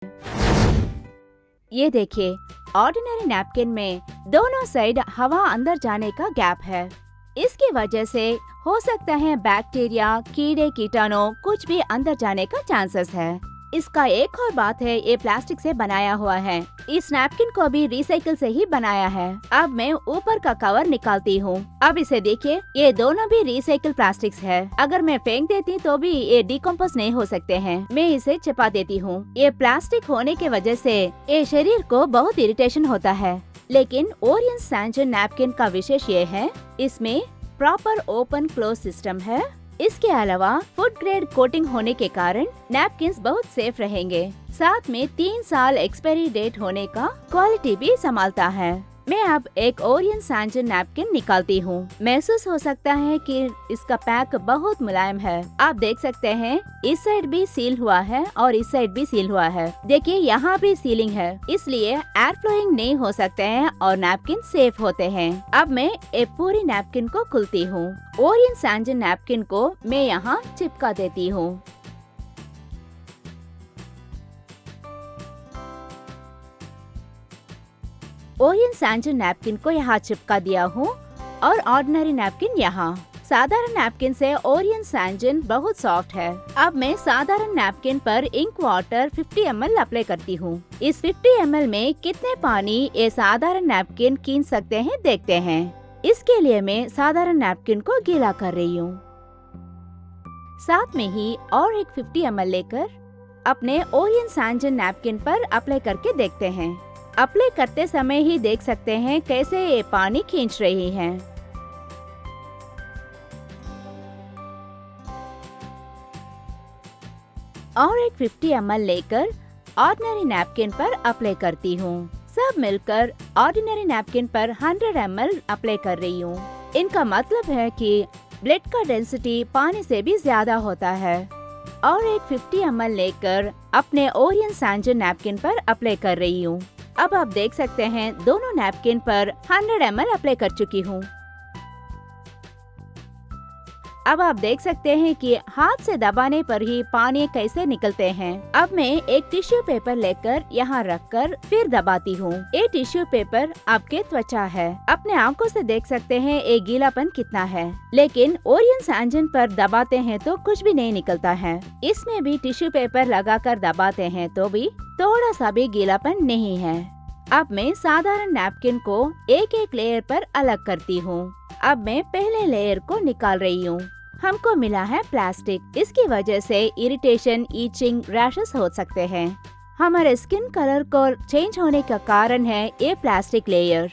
ये देखिए, ordinary napkin में दोनों साइड हवा अंदर जाने का गैप है। इसकी वजह से हो सकता है बैक्टीरिया, कीड़े कीटाणु कुछ भी अंदर जाने का चांसेस है। इसका एक और बात है, ये प्लास्टिक से बनाया हुआ है। इस नैपकिन को भी रिसाइकिल से ही बनाया है। अब मैं ऊपर का कवर निकालती हूँ। अब इसे देखिए, ये दोनों भी रिसाइकिल प्लास्टिक्स है। अगर मैं फेंक देती तो भी ये डिकम्पोज नहीं हो सकते हैं। मैं इसे छिपा देती हूँ। ये प्लास्टिक होने की वजह से ये शरीर को बहुत इरिटेशन होता है। लेकिन ओरियन सैंजन नैपकिन का विशेष ये है, इसमें प्रॉपर ओपन क्लोज सिस्टम है। इसके अलावा फूड ग्रेड कोटिंग होने के कारण नैपकिन्स बहुत सेफ रहेंगे। साथ में 3 साल एक्सपायरी डेट होने का क्वालिटी भी संभालता है। मैं अब एक ओरियन सैंजन नैपकिन निकालती हूँ। महसूस हो सकता है कि इसका पैक बहुत मुलायम है। आप देख सकते हैं, इस साइड भी सील हुआ है और इस साइड भी सील हुआ है। देखिए, यहाँ भी सीलिंग है, इसलिए एयर फ्लोइंग नहीं हो सकते हैं और नैपकिन सेफ होते हैं। अब मैं एक पूरी नैपकिन को खुलती हूँ। ओरियन सैंजन नैपकिन को मैं यहाँ चिपका देती हूँ। ओरियन सैंजन नैपकिन को यहाँ चिपका दिया हूँ और ऑर्डिनरी नैपकिन यहाँ। साधारण नैपकिन से ओरियन सैंजन बहुत सॉफ्ट है। अब मैं साधारण नैपकिन पर इंक वाटर 50 ml अप्लाई करती हूँ। इस 50 ml में कितने पानी ये साधारण नैपकिन खींच सकते हैं, देखते हैं। इसके लिए मैं साधारण नैपकिन को गीला कर रही हूँ। साथ में ही और एक 50 ml लेकर अपने ओरियन सैंजन नैपकिन पर अप्लाई करके देखते हैं। अप्लाई करते समय ही देख सकते हैं कैसे ये पानी खींच रही है। और एक 50 ml लेकर ऑर्डिनरी नैपकिन पर अप्लाई करती हूँ। सब मिलकर ऑर्डिनरी नैपकिन पर 100 ml अप्लाई कर रही हूँ। इनका मतलब है कि ब्लड का डेंसिटी पानी से भी ज्यादा होता है। और एक 50 ml लेकर अपने ओरियन सैंजन नैपकिन पर अप्लाई कर रही हूँ। अब आप देख सकते हैं, दोनों नैपकिन पर 100 ml अप्लाई कर चुकी हूँ। अब आप देख सकते हैं कि हाथ से दबाने पर ही पानी कैसे निकलते हैं। अब मैं एक टिश्यू पेपर लेकर यहाँ रखकर फिर दबाती हूँ। ये टिश्यू पेपर आपके त्वचा है। अपने आंखों से देख सकते हैं ये गीलापन कितना है। लेकिन ओरियन सैंजन पर दबाते हैं तो कुछ भी नहीं निकलता है। इसमें भी टिश्यू पेपर लगाकर दबाते हैं तो भी थोड़ा सा भी गीलापन नहीं है। अब मैं साधारण नैपकिन को एक एक लेयर पर अलग करती हूँ। अब मैं पहले लेयर को निकाल रही हूँ। हमको मिला है प्लास्टिक। इसकी वजह से इरिटेशन, ईचिंग, रैशेस हो सकते हैं। हमारे स्किन कलर को चेंज होने का कारण है ये प्लास्टिक लेयर।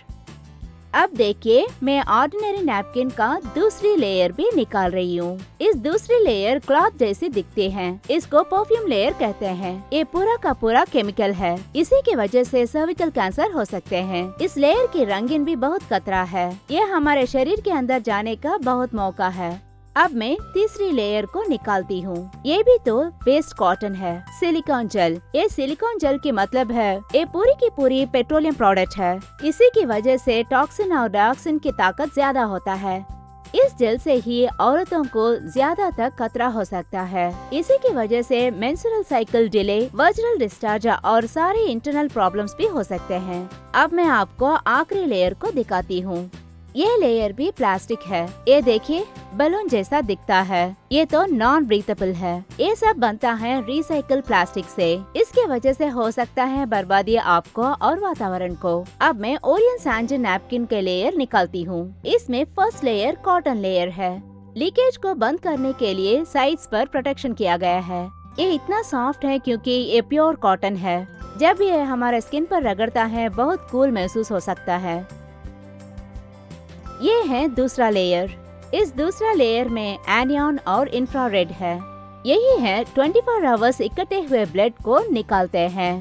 अब देखिए, मैं ऑर्डिनरी नैपकिन का दूसरी लेयर भी निकाल रही हूँ। इस दूसरी लेयर क्लॉथ जैसी दिखती है। इसको परफ्यूम लेयर कहते हैं। ये पूरा का पूरा केमिकल है। इसी की वजह से सर्विकल कैंसर हो सकते हैं। इस लेयर की रंगीन भी बहुत खतरा है। ये हमारे शरीर के अंदर जाने का बहुत मौका है। अब मैं तीसरी लेयर को निकालती हूँ। ये भी तो वेस्ट कॉटन है, सिलिकॉन जेल। ये सिलिकॉन जेल की मतलब है ये पूरी की पूरी पेट्रोलियम प्रोडक्ट है। इसी की वजह से टॉक्सिन और डाइऑक्सिन की ताकत ज्यादा होता है। इस जेल से ही औरतों को ज्यादा तक खतरा हो सकता है। इसी की वजह से menstrual cycle delay, original discharge और सारे इंटरनल प्रॉब्लम्स भी हो सकते हैं। अब मैं आपको आखिरी लेयर को दिखाती हूँ। ये लेयर भी प्लास्टिक है। ये देखिए, बलून जैसा दिखता है। ये तो नॉन ब्रीथेबल है। ये सब बनता है रिसाइकल प्लास्टिक से। इसके वजह से हो सकता है बर्बादी आपको और वातावरण को। अब मैं ओरियन सैंजन नैपकिन के लेयर निकालती हूँ। इसमें फर्स्ट लेयर कॉटन लेयर है। लीकेज को बंद करने के लिए साइड्स पर प्रोटेक्शन किया गया है। ये इतना सॉफ्ट है क्योंकि ये प्योर कॉटन है। जब ये हमारे स्किन पर रगड़ता है, बहुत कूल महसूस हो सकता है। ये है दूसरा लेयर। इस दूसरा लेयर में एनियन और इंफ्रारेड है। यही है 24 आवर्स इकट्ठे हुए ब्लड को निकालते हैं।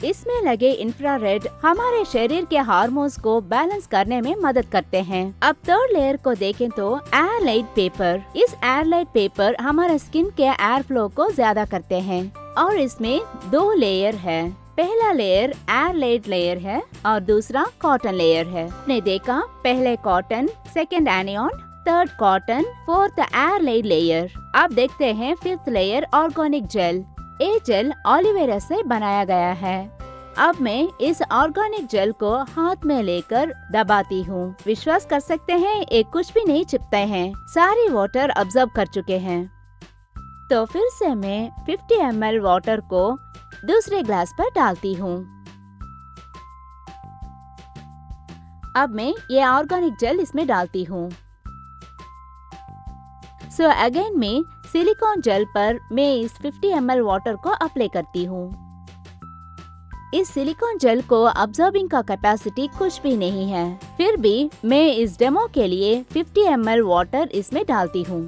इसमें लगे इंफ्रारेड हमारे शरीर के हार्मोन्स को बैलेंस करने में मदद करते हैं। अब थर्ड लेयर को देखें तो एयरलाइट पेपर। इस एयरलाइट पेपर हमारे स्किन के एयर फ्लो को ज्यादा करते हैं। और इसमें 2 लेयर है। पहला लेयर एयरलाइट लेयर है और दूसरा कॉटन लेयर है। आपने देखा, पहले cotton, second anion, third cotton, fourth air light layer. अब देखते हैं फिफ्थ लेयर ऑर्गेनिक जेल। ये जेल एलोवेरा से बनाया गया है। अब मैं इस ऑर्गेनिक जेल को हाथ में लेकर दबाती हूँ। विश्वास कर सकते हैं ये कुछ भी नहीं चिपते हैं, सारी वाटर अब्सॉर्ब कर चुके हैं। तो फिर से मैं 50 ml वाटर को दूसरे ग्लास पर डालती हूँ। अब मैं ये ऑर्गेनिक जेल इसमें डालती हूँ। सो अगेन मैं सिलिकॉन जेल पर मैं इस 50 ml वाटर को अप्लाई करती हूँ। इस सिलिकॉन जेल को अब्सॉर्बिंग का कैपेसिटी कुछ भी नहीं है, फिर भी मैं इस डेमो के लिए 50 ml वाटर इसमें डालती हूँ।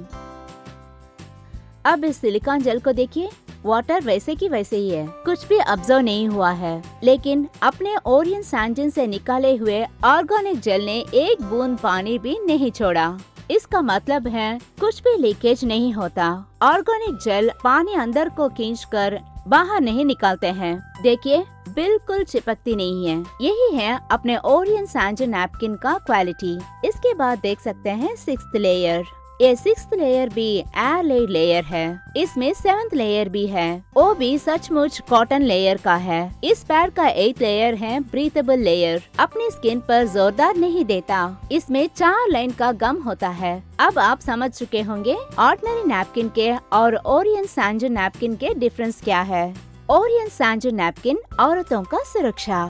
अब इस सिलिकॉन जेल को देखिए, वाटर वैसे की वैसे ही है, कुछ भी अब्सॉर्ब नहीं हुआ है। लेकिन अपने ओरियन सैंडजिन से निकाले हुए ऑर्गेनिक जेल ने एक बूंद पानी भी नहीं छोड़ा। इसका मतलब है कुछ भी लीकेज नहीं होता। ऑर्गेनिक जेल पानी अंदर को खींचकर बाहर नहीं निकालते हैं। देखिए, बिल्कुल चिपकती नहीं है। यही है अपने ओरियन सैंडजिन नैपकिन का क्वालिटी। इसके बाद देख सकते हैं 6th लेयर। ये 6th लेयर भी एयर लेड लेयर है। इसमें 7th लेयर भी है, वो भी सचमुच कॉटन लेयर का है। इस पैड का 8th लेयर है ब्रीथेबल लेयर, अपनी स्किन पर जोरदार नहीं देता। इसमें 4 लाइन का गम होता है। अब आप समझ चुके होंगे ऑर्डिनरी नैपकिन के और ओरियन सैंडजिन नैपकिन के डिफरेंस क्या है। ओरियन सैंडजिन नैपकिन औरतों का सुरक्षा।